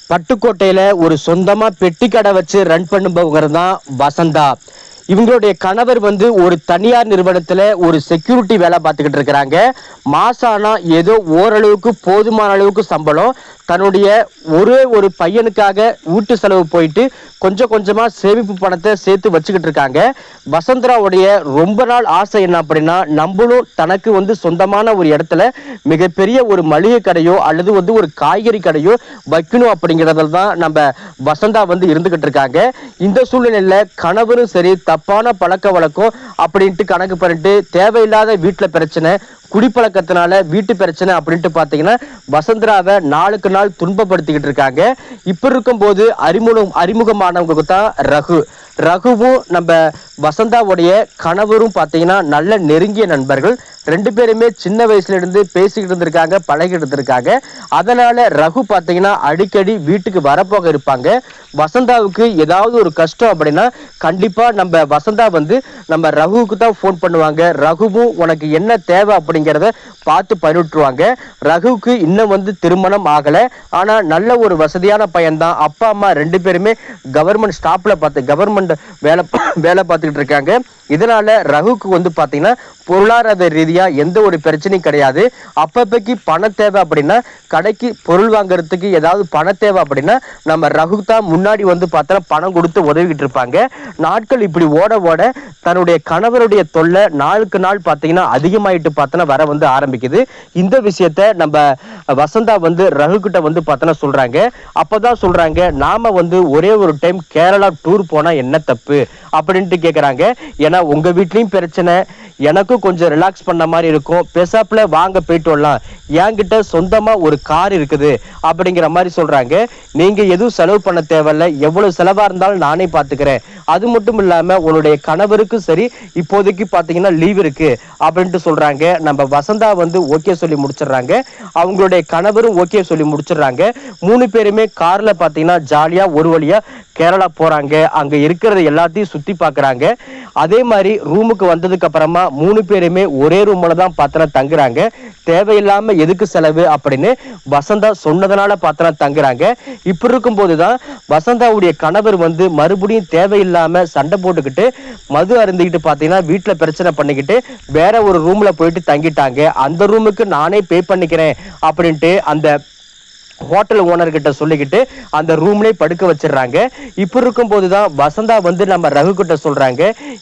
பட்டுக்கோட்டையில ஒரு சொந்தமா பெட்டி கடை வச்சு ரன் பண்ணுபவங்க தான் வசந்தா. இவங்களுடைய கணவர் ஒரு தனியார் நிறுவனத்துல ஒரு செக்யூரிட்டி வேலை பார்த்துக்கிட்டு இருக்கிறாங்க. மாசம் ஆனா ஏதோ ஓரளவுக்கு போதுமான அளவுக்கு சம்பளம். தன்னுடைய ஒரே ஒரு பையனுக்காக வீட்டு செலவு போயிட்டு கொஞ்சம் கொஞ்சமா சேமிப்பு பணத்தை சேர்த்து வச்சுக்கிட்டு இருக்காங்க. வசந்தராவுடைய ரொம்ப நாள் ஆசை என்ன அப்படின்னா, நம்மளும் தனக்கு சொந்தமான ஒரு இடத்துல மிகப்பெரிய ஒரு மளிகை கடையோ அல்லது ஒரு காய்கறி கடையோ வைக்கணும் அப்படிங்கிறதுல தான் நம்ம வசந்தா இருந்துகிட்டு இருக்காங்க. இந்த சூழ்நிலையில கணவரும் சரி தப்பான பழக்க வழக்கம் அப்படின்ட்டு கணக்கு பண்ணிட்டு தேவையில்லாத வீட்டுல பிரச்சனை, குடிப்பழக்கத்தினால வீட்டு பிரச்சனை அப்படின்ட்டு பாத்தீங்கன்னா வசந்தராவை நாளுக்கு நாள் துன்பப்படுத்திக்கிட்டு இருக்காங்க. இப்ப இருக்கும் போது அறிமுகமானவங்களுக்கு தான் ரகுவும் நம்ம வசந்தாவுடைய கணவரும் பாத்தீங்கன்னா நல்ல நெருங்கிய நண்பர்கள். ரெண்டு பேருமே சின்ன வயசுல இருந்து பேசிக்கிட்டு இருந்திருக்காங்க, பழகிட்டு இருந்திருக்காங்க. அதனால ரகு பாத்தீங்கன்னா அடிக்கடி வீட்டுக்கு வரப்போக இருப்பாங்க. வசந்தாவுக்கு ஏதாவது ஒரு கஷ்டம் அப்படின்னா கண்டிப்பா நம்ம வசந்தா நம்ம ரகுவுக்கு தான் போன் பண்ணுவாங்க. ரகுவும் உனக்கு என்ன தேவை அப்படிங்கிறத பார்த்து பண்ணிவிட்டுருவாங்க. ரகுவுக்கு இன்னும் திருமணம் ஆகல. ஆனா நல்ல ஒரு வசதியான பையன் தான். அப்பா அம்மா ரெண்டு பேருமே கவர்மெண்ட் ஸ்டாப்ல கவர்மெண்ட் வேலை பார்த்துக்கிட்டு இருக்காங்க. இதனால ரகுவுக்கு பாத்தீங்கன்னா பொருளாதார ரீதியா எந்த ஒரு பிரச்சனையும் கிடையாது. அப்பப்பைக்கு பண தேவை அப்படின்னா, கடைக்கு பொருள் வாங்குறதுக்கு ஏதாவது பண தேவை அப்படின்னா நம்ம ரகு தான் முன்னாடி பார்த்தா பணம் கொடுத்து உதவிக்கிட்டு இருப்பாங்க. நாட்கள் இப்படி ஓட ஓட தன்னுடைய கணவருடைய தொல்லை நாளுக்கு நாள் பாத்தீங்கன்னா அதிகமாயிட்டு பார்த்தனா வர ஆரம்பிக்குது. இந்த விஷயத்த நம்ம வசந்தா ரகு கிட்ட பார்த்தனா சொல்றாங்க. அப்பதான் சொல்றாங்க, நாம ஒரே ஒரு டைம் கேரளா டூர் போனா என்ன தப்பு அப்படின்ட்டு கேக்குறாங்க. ஏன்னா உங்க வீட்லயும் பிரச்சனை, எனக்கும் கொஞ்சம் ரிலாக்ஸ் பண்ண மாதிரி இருக்கும், பேசாப்புல வாங்க போயிட்டு வரலாம், என்கிட்ட சொந்தமா ஒரு கார் இருக்குது அப்படிங்கிற மாதிரி சொல்றாங்க. நீங்க எதுவும் செலவு பண்ண தேவையில்ல, எவ்வளவு செலவா இருந்தாலும் நானே பாத்துக்கிறேன். அது மட்டும் இல்லாம உன்னுடைய கணவருக்கு சரி இப்போதைக்கு பாத்தீங்கன்னா லீவ் இருக்கு அப்படின்ட்டு சொல்றாங்க. நம்ம வசந்தா ஓகே சொல்லி முடிச்சிடுறாங்க. அவங்களுடைய கணவரும் ஓகே சொல்லி முடிச்சிடுறாங்க. 3 பேருமே கார்ல பாத்தீங்கன்னா ஜாலியா ஒரு வழியா கேரளா போறாங்க. அங்க இருக்கிறது எல்லாத்தையும் சுத்தி பாக்குறாங்க. அதே மாதிரி ரூமுக்கு வந்ததுக்கு அப்புறமா 3 பேருமே ஒரே ரூம்ல தான் பார்த்தனா தங்குறாங்க. தேவையில்லாம எதுக்கு செலவு அப்படின்னு வசந்தா சொன்னதுனால பார்த்தனா தங்குறாங்க. இப்படி இருக்கும் போதுதான் வசந்தாவுடைய கணவர் மறுபடியும் தேவையில்லாம சண்டை போட்டுக்கிட்டு மது அருந்திக்கிட்டு பாத்தீங்கன்னா வீட்டுல பிரச்சனை பண்ணிக்கிட்டு வேற ஒரு ரூம்ல போயிட்டு தங்கிட்டாங்க. அந்த ரூமுக்கு நானே பே பண்ணிக்கிறேன் அப்படின்ட்டு அந்த ஹோட்டல் ஓனர் கிட்ட சொல்லிக்கிட்டு அந்த ரூம்லயே படுக்க வச்சிடறாங்க. இப்ப இருக்கும் போதுதான் வசந்தா நம்ம ரகு கிட்ட சொல்றாங்க,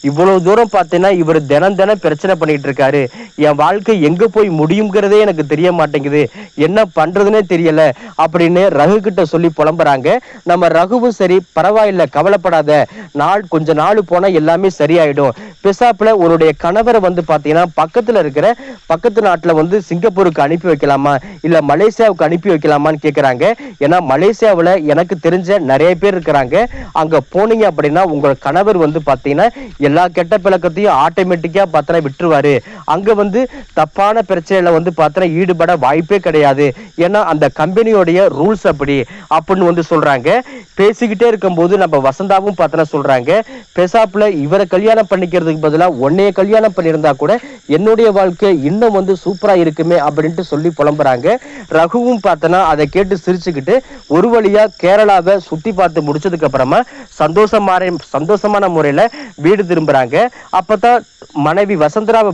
இவ்வளவு தூரம் பார்த்தீங்கன்னா இவர் தினம் பிரச்சனை பண்ணிட்டு இருக்காரு, என் வாழ்க்கை எங்க போய் முடியுங்கிறதே எனக்கு தெரிய மாட்டேங்குது, என்ன பண்றதுன்னே தெரியல அப்படின்னு ரகு கிட்ட சொல்லி புலம்புறாங்க. நம்ம ரகுவும் சரி பரவாயில்ல கவலைப்படாத, கொஞ்ச நாள் போனா எல்லாமே சரியாயிடும், பெசாப்புல உன்னுடைய கணவரை பாத்தீங்கன்னா பக்கத்து நாட்டுல சிங்கப்பூருக்கு அனுப்பி வைக்கலாமா இல்ல மலேசியாவுக்கு அனுப்பி வைக்கலாமான்னு கேக்குறாங்க. ஏன்னா மலேசியாவில் எனக்கு தெரிஞ்ச நிறைய பேர் இருக்கிறாங்க. அங்க போனீங்க அப்படின்னா உங்க கணவர் பாத்தீங்கன்னா எல்லா கெட்ட பழக்கத்தையும் ஆட்டோமேட்டிக்கா பார்த்தா விட்டுருவாரு. அங்க தப்பான பிரச்சனையில பார்த்தா ஈடுபட வாய்ப்பே கிடையாது. ஏன்னா அந்த கம்பெனியோடைய ரூல்ஸ் அப்படின்னு சொல்றாங்க. பேசிக்கிட்டே இருக்கும் போது நம்ம வசந்தாவும் பார்த்தா சொல்றாங்க, பெசாப்புல இவரை கல்யாணம் பண்ணிக்கிறதுக்கு பதிலா உன்னைய கல்யாணம் பண்ணியிருந்தா கூட என்னுடைய வாழ்க்கை இன்னும் சூப்பரா இருக்குமே அப்படின்ட்டு சொல்லி புலம்புறாங்க. ரகுவும் பார்த்தனா அதை கேட்டு சிரிச்சுக்கிட்டு ஒரு வழியா கேரளாவை சுத்தி பார்த்து முடிச்சதுக்கு அப்புறமா சந்தோஷமான முறையில வீடு திரும்புறாங்க. அப்பதான் மனைவி வசந்தாவை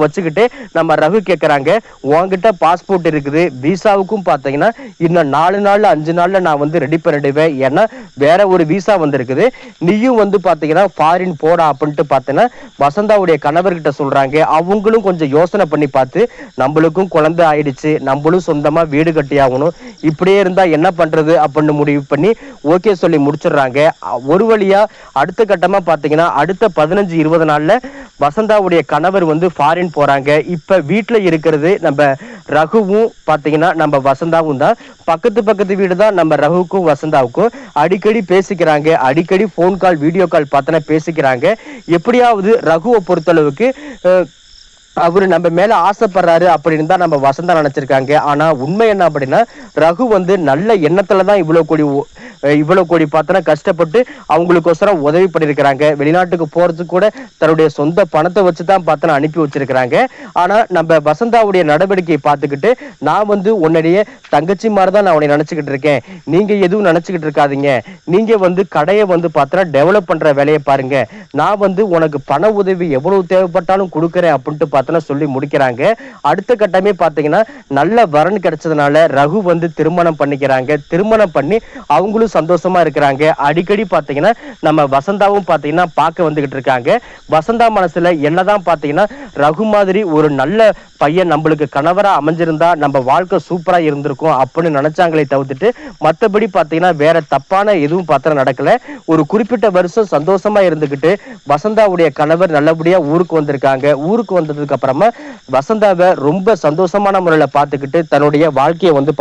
வச்சுக்கிட்டு நம்ம ரகு கேட்கறாங்க, உன்கிட்ட பாஸ்போர்ட் இருக்குது, விசாவுக்கும் பாத்தீங்கன்னா இன்னும் 4 நாள்ல 5 நாள்ல நான் ரெடி பண்ணிடுவேன், ஏன்னா வேற ஒரு விசா இருக்குது, நீயும் பாத்தீங்கன்னா ஃபாரின் போடா அப்படின்ட்டு பாத்தீங்கன்னா வசந்தாவுடைய கணவர்கிட்ட சொல்றாங்க. அவங்களும் கொஞ்சம் யோசனை பண்ணி பார்த்து நம்மளுக்கும் குழந்தை ஆயிடுச்சு, நம்மளும் சொந்தமா வீடு கட்டி ஆகணும், இப்படியே இருந்தா என்ன பண்றது அப்படின்னு முடிவு பண்ணி ஓகே சொல்லி முடிச்சிடுறாங்க. ஒரு வழியா அடுத்த கட்டமா பாத்தீங்கன்னா அடுத்த 15-20 நாள்ல வசந்தாவுடைய கணவர் ஃபாரின் போறாங்க. இப்ப வீட்டுல இருக்கிறது நம்ம ரகுவும் பாத்தீங்கன்னா நம்ம வசந்தாவும் தான். பக்கத்து வீடு தான் நம்ம ரகுவுக்கும் வசந்தாவுக்கும். அடிக்கடி பேசிக்கிறாங்க, அடிக்கடி போன் கால் வீடியோ கால் பார்த்தனா பேசிக்கிறாங்க. எப்படியாவது ரகுவை பொறுத்தளவுக்கு அவரு நம்ம மேல ஆசைப்படுறாரு அப்படின்னு தான் நம்ம வசந்தா நினைச்சிருக்காங்க. ஆனா உண்மை என்ன அப்படின்னா, ரகு வந்து நல்ல எண்ணத்துல தான் இவ்வளவு கோடி பார்த்தோன்னா கஷ்டப்பட்டு அவங்களுக்கோசரம் உதவி பண்ணியிருக்கிறாங்க. வெளிநாட்டுக்கு போறதுக்கு கூட தன்னுடைய சொந்த பணத்தை வச்சு தான் பார்த்தோன்னா அனுப்பி வச்சிருக்கிறாங்க. ஆனா நம்ம வசந்தாவுடைய நடவடிக்கையை பார்த்துக்கிட்டு, நான் வந்து உன்னுடைய தங்கச்சி மாதிரி தான் நான் உன்னை நினைச்சுக்கிட்டு இருக்கேன். நீங்க எதுவும் நினைச்சுக்கிட்டு இருக்காதீங்க. நீங்க வந்து கடையை வந்து பார்த்தோன்னா டெவலப் பண்ற வேலையை பாருங்க. நான் வந்து உனக்கு பண உதவி எவ்வளவு தேவைப்பட்டாலும் கொடுக்குறேன் அப்படின்ட்டு பார்த்தோன்னா சொல்லி முடிக்கிறாங்க. அடுத்த கட்டமே பார்த்தீங்கன்னா, நல்ல வரன் கிடைச்சதுனால ரகு வந்து திருமணம் பண்ணிக்கிறாங்க. திருமணம் பண்ணி அவங்களும் சந்தோஷமா இருக்கிறாங்க. அடிக்கடி பார்த்தீங்கன்னா நம்ம வசந்தாவும் பார்த்தீங்கன்னா பார்க்க வந்துகிட்டு இருக்காங்க. வசந்தா மனசுல என்னதான் பார்த்தீங்கன்னா, ரகு மாதிரி ஒரு நல்ல பையன் நம்மளுக்கு கணவரா அமைஞ்சிருந்தா நம்ம வாழ்க்கை சூப்பரா இருந்திருக்கும் அப்படின்னு நினைச்சாங்களே தவிர்த்துட்டு, மற்றபடி பார்த்தீங்கன்னா வேற தப்பான எதுவும் பார்த்தா நடக்கல. ஒரு குறிப்பிட்ட வருஷம் சந்தோஷமா இருந்துகிட்டு வசந்தாவுடைய கணவர் நல்லபடியா ஊருக்கு வந்திருக்காங்க. ஊருக்கு வந்ததுக்கு அப்புறமா வசந்தாவை ரொம்ப சந்தோஷமான முறையில பார்த்துக்கிட்டு தன்னுடைய வாழ்க்கையை வந்து